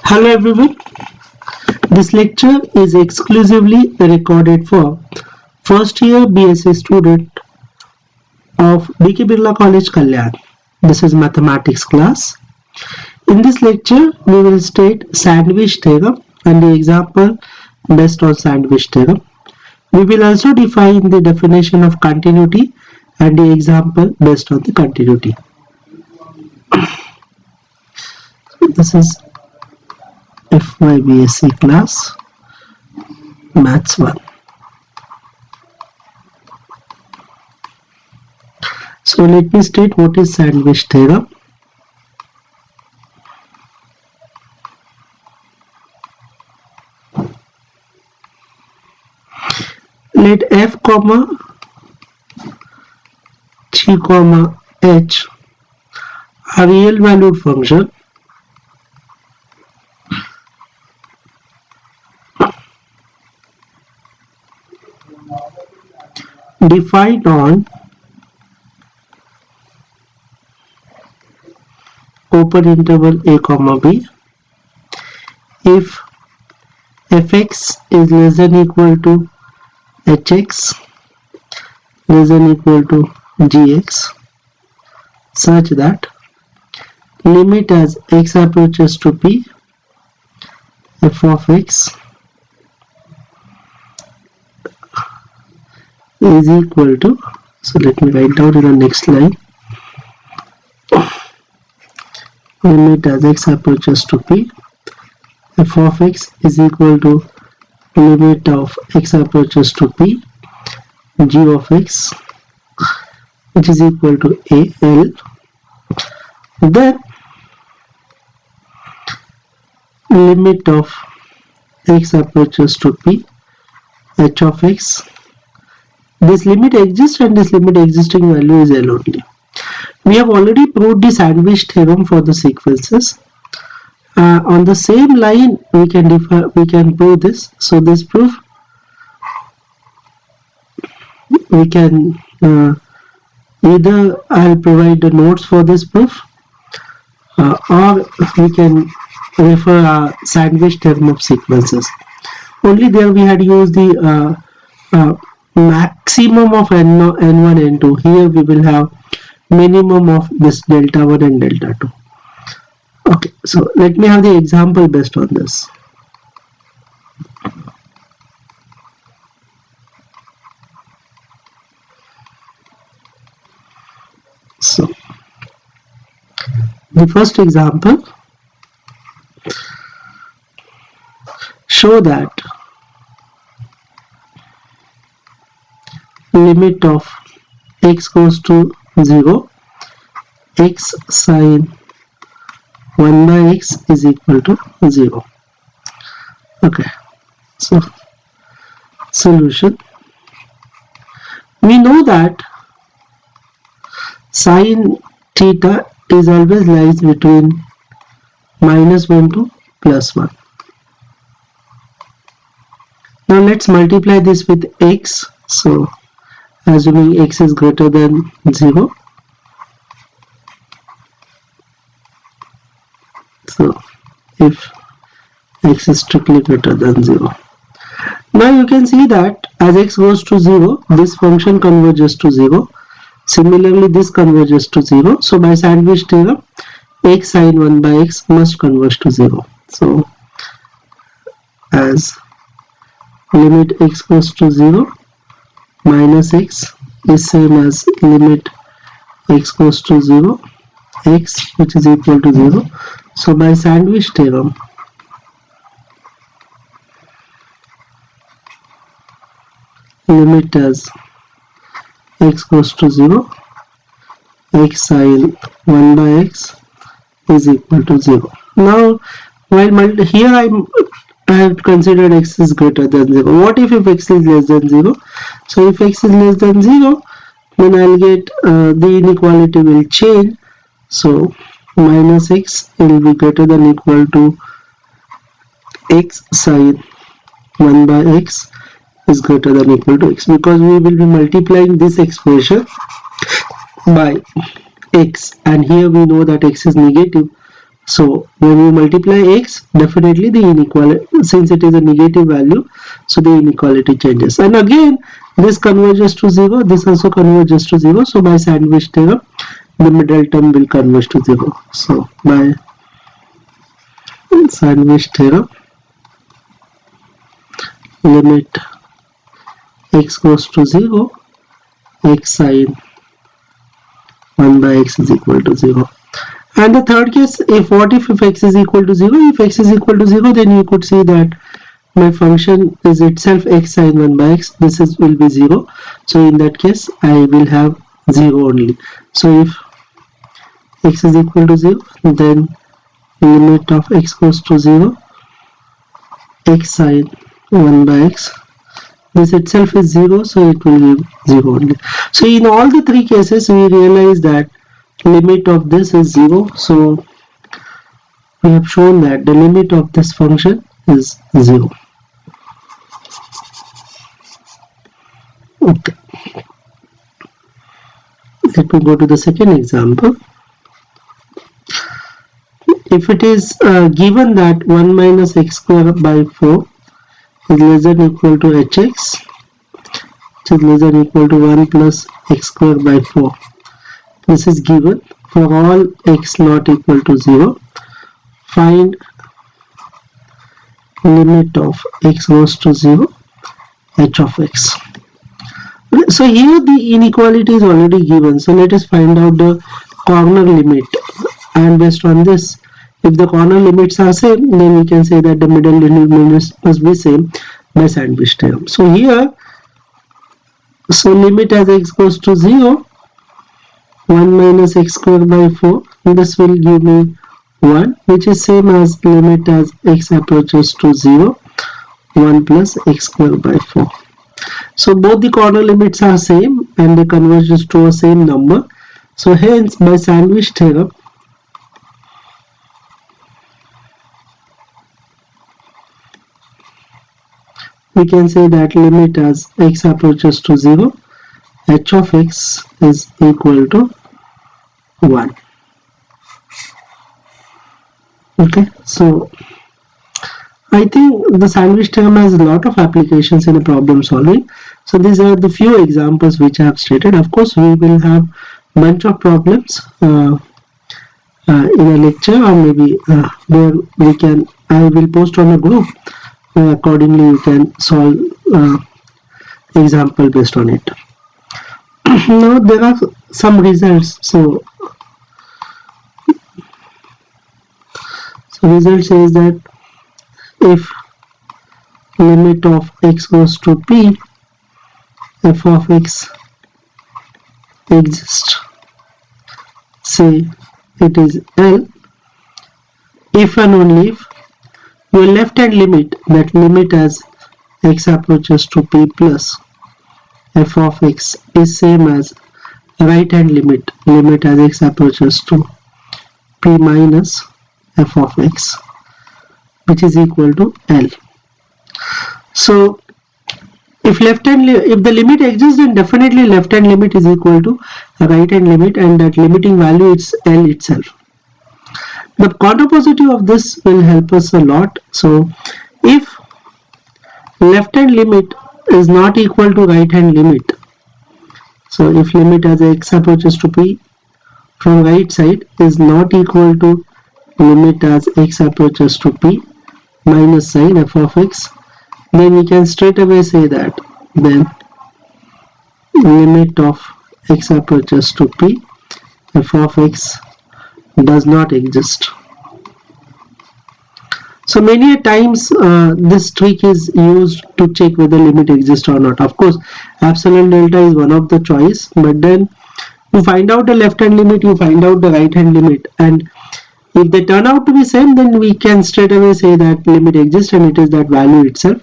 Hello everyone, this lecture is exclusively recorded for first year BSc student of D.K. Birla College, Kalyan. This is mathematics class. In this lecture, we will state sandwich theorem and the example based on sandwich theorem. We will also define the definition of continuity and the example based on the continuity. This is FYBSC class Maths 1. So let me state what is sandwich theorem. Let f comma g comma h a real valued function defined on open interval a comma b if fx is less than equal to hx less than equal to gx such that limit as x approaches to p f of x is equal to, so let me write down in the next line, limit as x approaches to p f of x is equal to limit of x approaches to p g of x which is equal to a l. Then limit of x approaches to p h of x, this limit exists and this limit existing value is L only. We have already proved the sandwich theorem for the sequences. On the same line we can prove this. So this proof we can either I'll provide the notes for this proof or we can refer our sandwich theorem of sequences. Only there we had used the maximum of n1, n2. Here we will have minimum of this delta 1 and delta 2. Okay, so let me have the example based on this. So the first example, show that limit of x goes to 0 x sine 1 by x is equal to 0. Okay, so solution. We know that sine theta is always lies between -1 to +1. Now let's multiply this with x. So assuming x is greater than 0, so if x is strictly greater than 0, now you can see that as x goes to 0, this function converges to 0. Similarly, this converges to 0. So by sandwich theorem, x sine 1 by x must converge to 0. So as limit x goes to 0, minus x is same as limit x goes to 0, x which is equal to 0. So by sandwich theorem, limit as x goes to 0, x sine 1 by x is equal to 0. Now while here I have considered x is greater than 0. What if x is less than 0? So if x is less than 0, then I'll get the inequality will change. So minus x will be greater than equal to x sine 1 by x is greater than equal to x, because we will be multiplying this expression by x, and here we know that x is negative, So when you multiply x, definitely the inequality, since it is a negative value, so the inequality changes. And again, this converges to 0, this also converges to 0. So by sandwich theorem, the middle term will converge to 0. So by sandwich theorem, limit x goes to 0, x sine 1 by x is equal to 0. And the third case, if x is equal to 0, if x is equal to 0, then you could see that my function is itself x sine 1 by x, this will be 0. So in that case, I will have 0 only. So if x is equal to 0, then limit of x goes to 0, x sine 1 by x, this itself is 0, so it will give 0 only. So in all the three cases, we realize that limit of this is 0. So we have shown that the limit of this function is 0. Okay. Let me go to the second example. If it is given that 1 minus x square by 4 is less than or equal to hx, which is less than or equal to 1 plus x square by 4. This is given for all x not equal to 0. Find limit of x goes to 0, h of x. So here the inequality is already given. So let us find out the corner limit. And based on this, if the corner limits are same, then we can say that the middle limit must be same by sandwich theorem. So here, so limit as x goes to 0, 1 minus x square by 4, this will give me 1, which is same as limit as x approaches to 0, 1 plus x square by 4. So both the corner limits are same and they converge to a same number. So hence by sandwich theorem, we can say that limit as x approaches to 0, h of x is equal to 1. Okay, so I think the sandwich theorem has a lot of applications in a problem solving. So these are the few examples which I have stated. Of course, we will have bunch of problems in a lecture, or maybe where we can, I will post on a group. Accordingly, you can solve example based on it. Now there are some results. So result says that if limit of x goes to p, f of x exists, say it is L, if and only if your left hand limit, that limit as x approaches to p plus f of x is same as right hand limit, limit as x approaches to p minus f of x, which is equal to L. So if if the limit exists, then definitely left hand limit is equal to right hand limit, and that limiting value is L itself. The contrapositive of this will help us a lot. So if left hand limit is not equal to right hand limit, so if limit as x approaches to p from right side is not equal to limit as x approaches to p minus sine f of x, then we can straight away say that then limit of x approaches to p, f of x does not exist. So many times this trick is used to check whether limit exists or not. Of course, epsilon delta is one of the choice, but then you find out the left hand limit, you find out the right hand limit, and if they turn out to be same, then we can straight away say that limit exists and it is that value itself.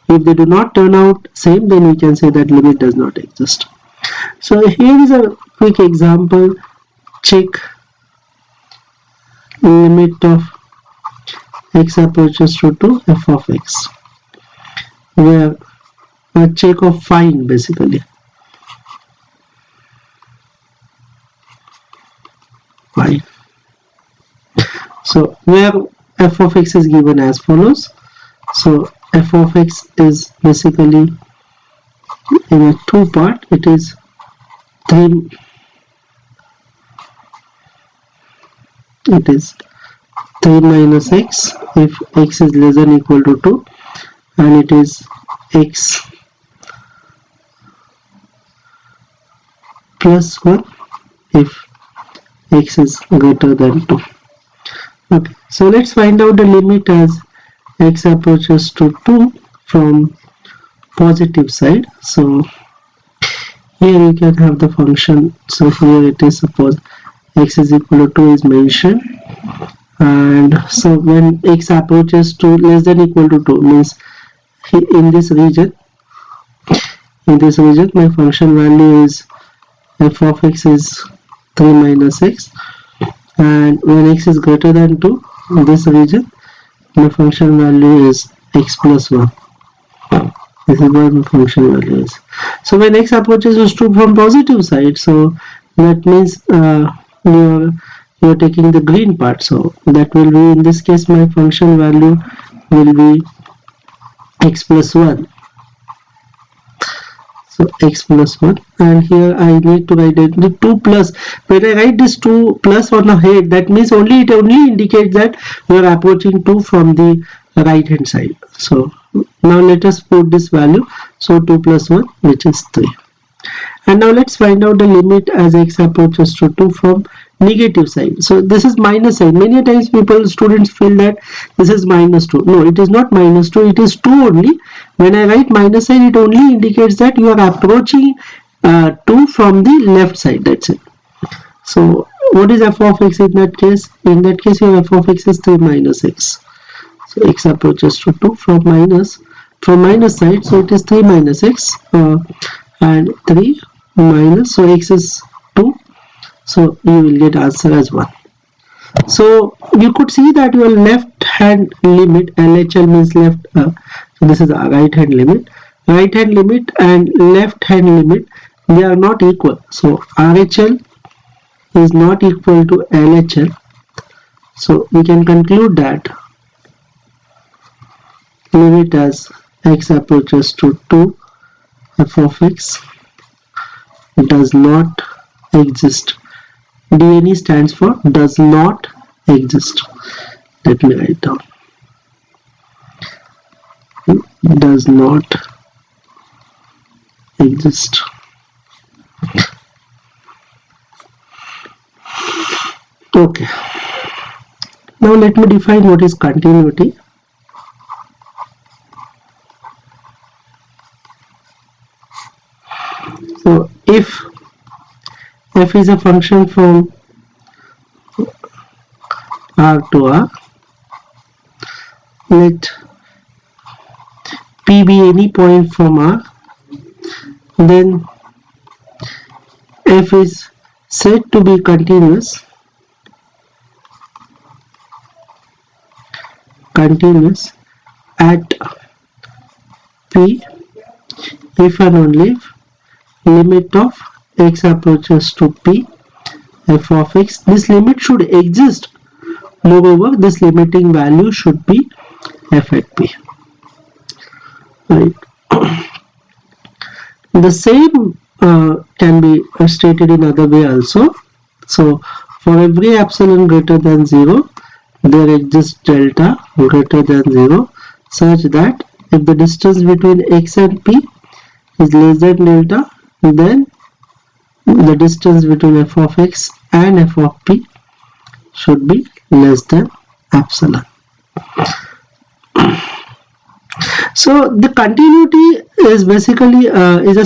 If they do not turn out same, then we can say that limit does not exist. So here is a quick example. Check limit of x approaches to f of x, where a check of find basically. Find. So where f of x is given as follows. So f of x is basically in a two part. It is 3, it is 3 minus x if x is less than equal to 2, and it is x plus 1 if x is greater than 2. Okay, so let's find out the limit as x approaches to 2 from positive side. So here you can have the function. So here it is, suppose x is equal to 2 is mentioned, and so when x approaches to less than equal to 2 means in this region my function value is f of x is 3 minus x, and when x is greater than 2 in this region my function value is x plus 1. This is what my function value is. So when x approaches to 2 from positive side, so that means you're taking the green part, so that will be, in this case my function value will be x plus 1. So x plus 1, and here I need to write the 2 plus. When I write this 2 plus on the head, that means it only indicates that we are approaching 2 from the right hand side. So now let us put this value. So 2 plus 1, which is 3. And now let's find out the limit as x approaches to 2 from negative side. So this is minus sign. Many times students feel that this is minus 2. No, it is not minus 2, it is 2 only. When I write minus sign, it only indicates that you are approaching 2 from the left side. That's it. So what is f of x in that case? In that case your f of x is 3 minus x. So x approaches to 2 from minus side, so it is 3 minus x, and 3 minus, so x is 2, so you will get answer as 1. So you could see that your left hand limit, LHL means left, so this is our right hand limit and left hand limit, they are not equal. So RHL is not equal to LHL, so we can conclude that limit as x approaches to 2, f of x does not exist. DNE stands for does not exist. Let me write down. Does not exist. Okay. Now let me define what is continuity. So if f is a function from R to R, let P be any point from R, then f is said to be continuous at P if and only if limit of x approaches to P f of x, this limit should exist. Moreover, this limiting value should be f at P. Right. The same can be stated in other way also. So for every epsilon greater than 0, there exists delta greater than 0, such that if the distance between x and P is less than delta, then the distance between f of x and f of P should be less than epsilon. So the continuity is basically is a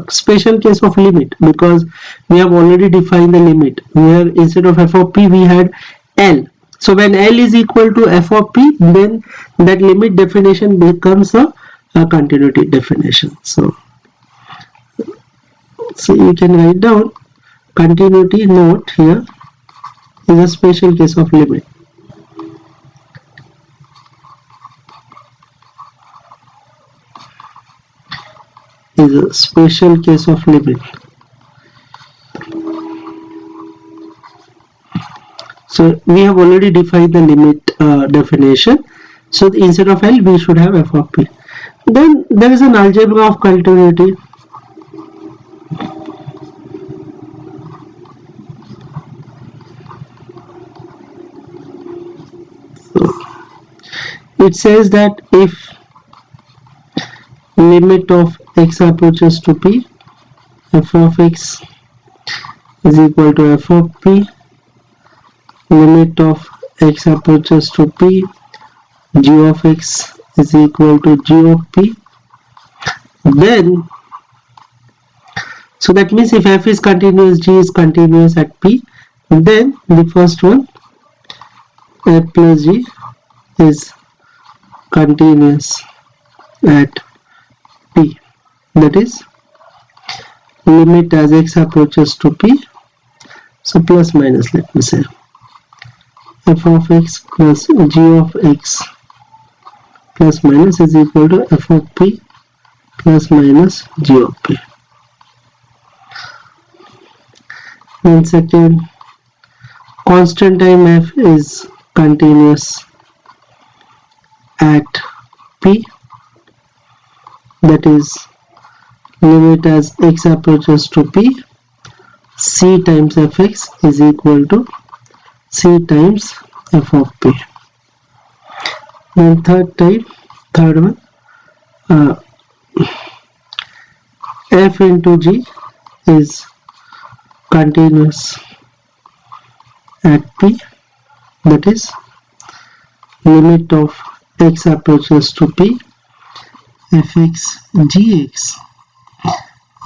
special case of limit, because we have already defined the limit where instead of f of P we had L. So when L is equal to f of P, then that limit definition becomes a continuity definition. So you can write down continuity note here is a special case of limit. Is a special case of limit. So we have already defined the limit definition. So instead of L, we should have f of p. Then there is an algebra of continuity. So it says that if limit of x approaches to p, f of x is equal to f of p, limit of x approaches to p, g of x is equal to g of p, then so that means if f is continuous, g is continuous at p, then the first one, f plus g, is continuous at p, that is limit as x approaches to p, so plus minus, let me say, f of x plus g of x plus minus is equal to f of p plus minus g of p. Then second, constant time f is continuous at p, that is limit as x approaches to p, c times fx is equal to c times f of p. Then third one, f into g is continuous at p, that is limit of x approaches to p, fx gx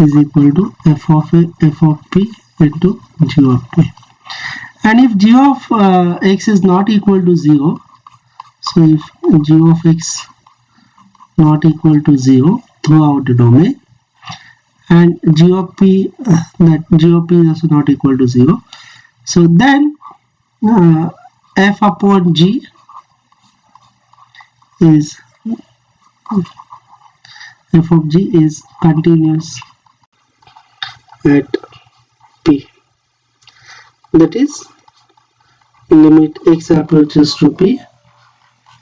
is equal to f of p into g of p. And if g of x is not equal to 0, so if g of x not equal to 0 throughout the domain, and g of p that g of p is also not equal to 0, so then f upon g is f of g is continuous at p, that is limit x approaches to p,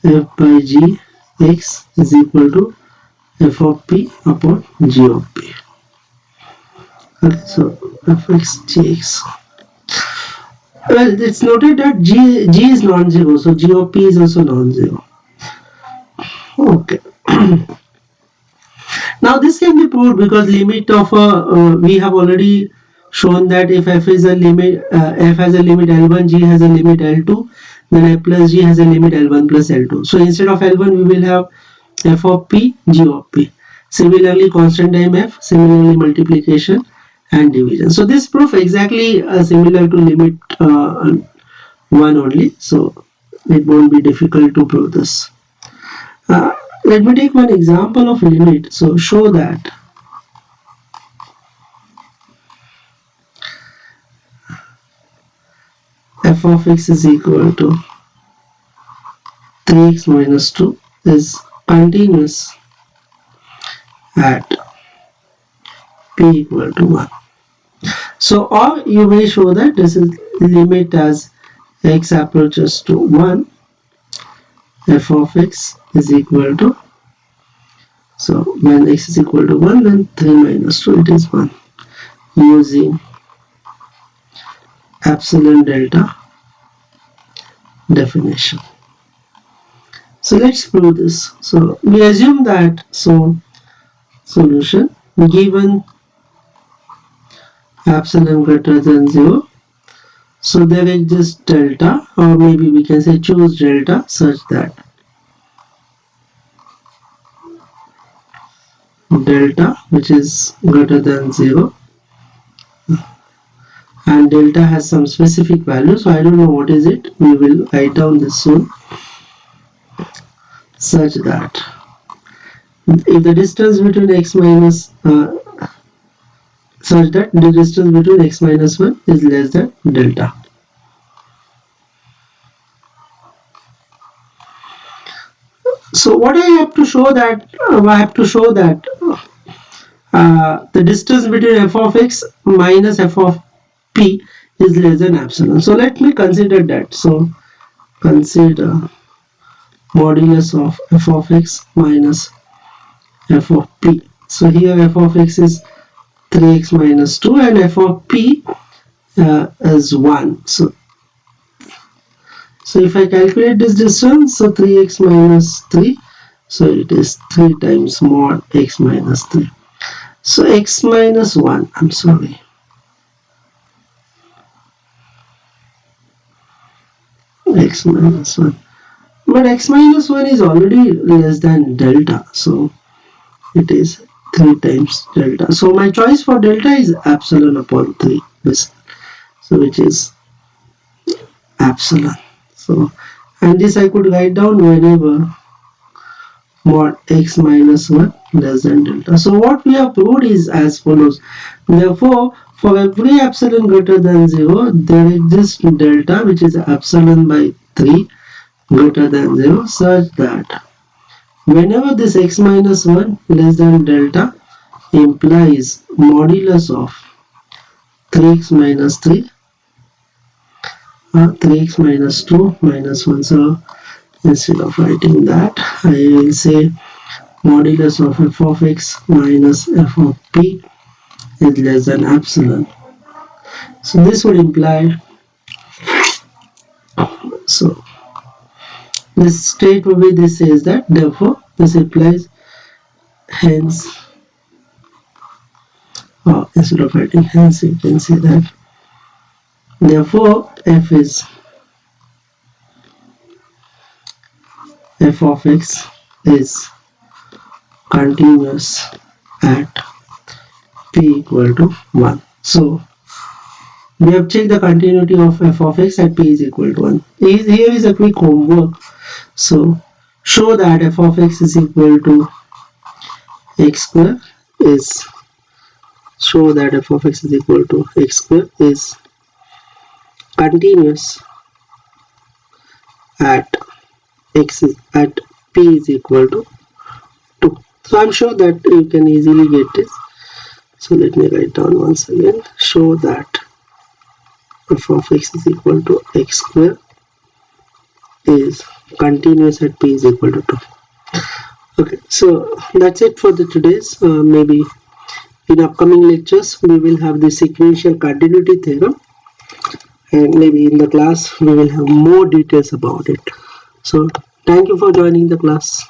f by g x is equal to f of p upon g of p. Okay, so fx gx. Well, it's noted that g is non-zero, so g of p is also non-zero. Okay. Now this can be proved because limit of we have already shown that if f is a limit, f has a limit L1, g has a limit L2, then f plus g has a limit L1 plus L2. So instead of L1, we will have f of p, g of p. Similarly, constant time f, similarly multiplication and division. So this proof exactly similar to limit 1 only. So it won't be difficult to prove this. Let me take one example of limit. So show that f of x is equal to 3x minus 2 is continuous at p equal to 1. So, or you may show that this is limit as x approaches to 1, f of x is equal to, so when x is equal to 1, then 3 minus 2, it is 1, using epsilon delta definition. So let's prove this. So we assume that, so solution, given epsilon greater than 0, so there exists delta, or maybe we can say choose delta such that delta which is greater than 0, and delta has some specific value, so I don't know what is it, we will write down this soon, such that if the distance between x minus such that the distance between x minus 1 is less than delta. So what I have to show that the distance between f of x minus f of p is less than epsilon. So let me consider that. So consider modulus of f of x minus f of p. So here f of x is 3x minus 2 and f of p is 1. So if I calculate this distance, so 3x minus 3, so it is 3 times mod x minus 3. So x minus 1, I'm sorry. X minus 1. But x minus 1 is already less than delta. So it is 3 times delta. So my choice for delta is epsilon upon 3. So which is epsilon. So, and this I could write down whenever mod x minus 1 less than delta. So what we have proved is as follows. Therefore, for every epsilon greater than 0, there exists delta which is epsilon by 3 greater than 0 such that whenever this x minus 1 less than delta implies modulus of 3x minus 3 3x minus 2 minus 1. So instead of writing that, I will say modulus of f of x minus f of p is less than epsilon. So this would imply, so this state will be, this says that therefore this implies, hence, instead of writing hence you can say that therefore f of x is continuous at p equal to 1. So we have checked the continuity of f of x at p is equal to 1. Here is a quick homework. So show that f of x is equal to x square is, show that f of x is equal to x square is continuous at x is at p is equal to 2. So I'm sure that you can easily get this. So let me write down once again. Show that f of x is equal to x square is continuous at p is equal to 2. Okay, so that's it for the today's. Maybe in upcoming lectures we will have the sequential continuity theorem, and maybe in the class we will have more details about it. So thank you for joining the class.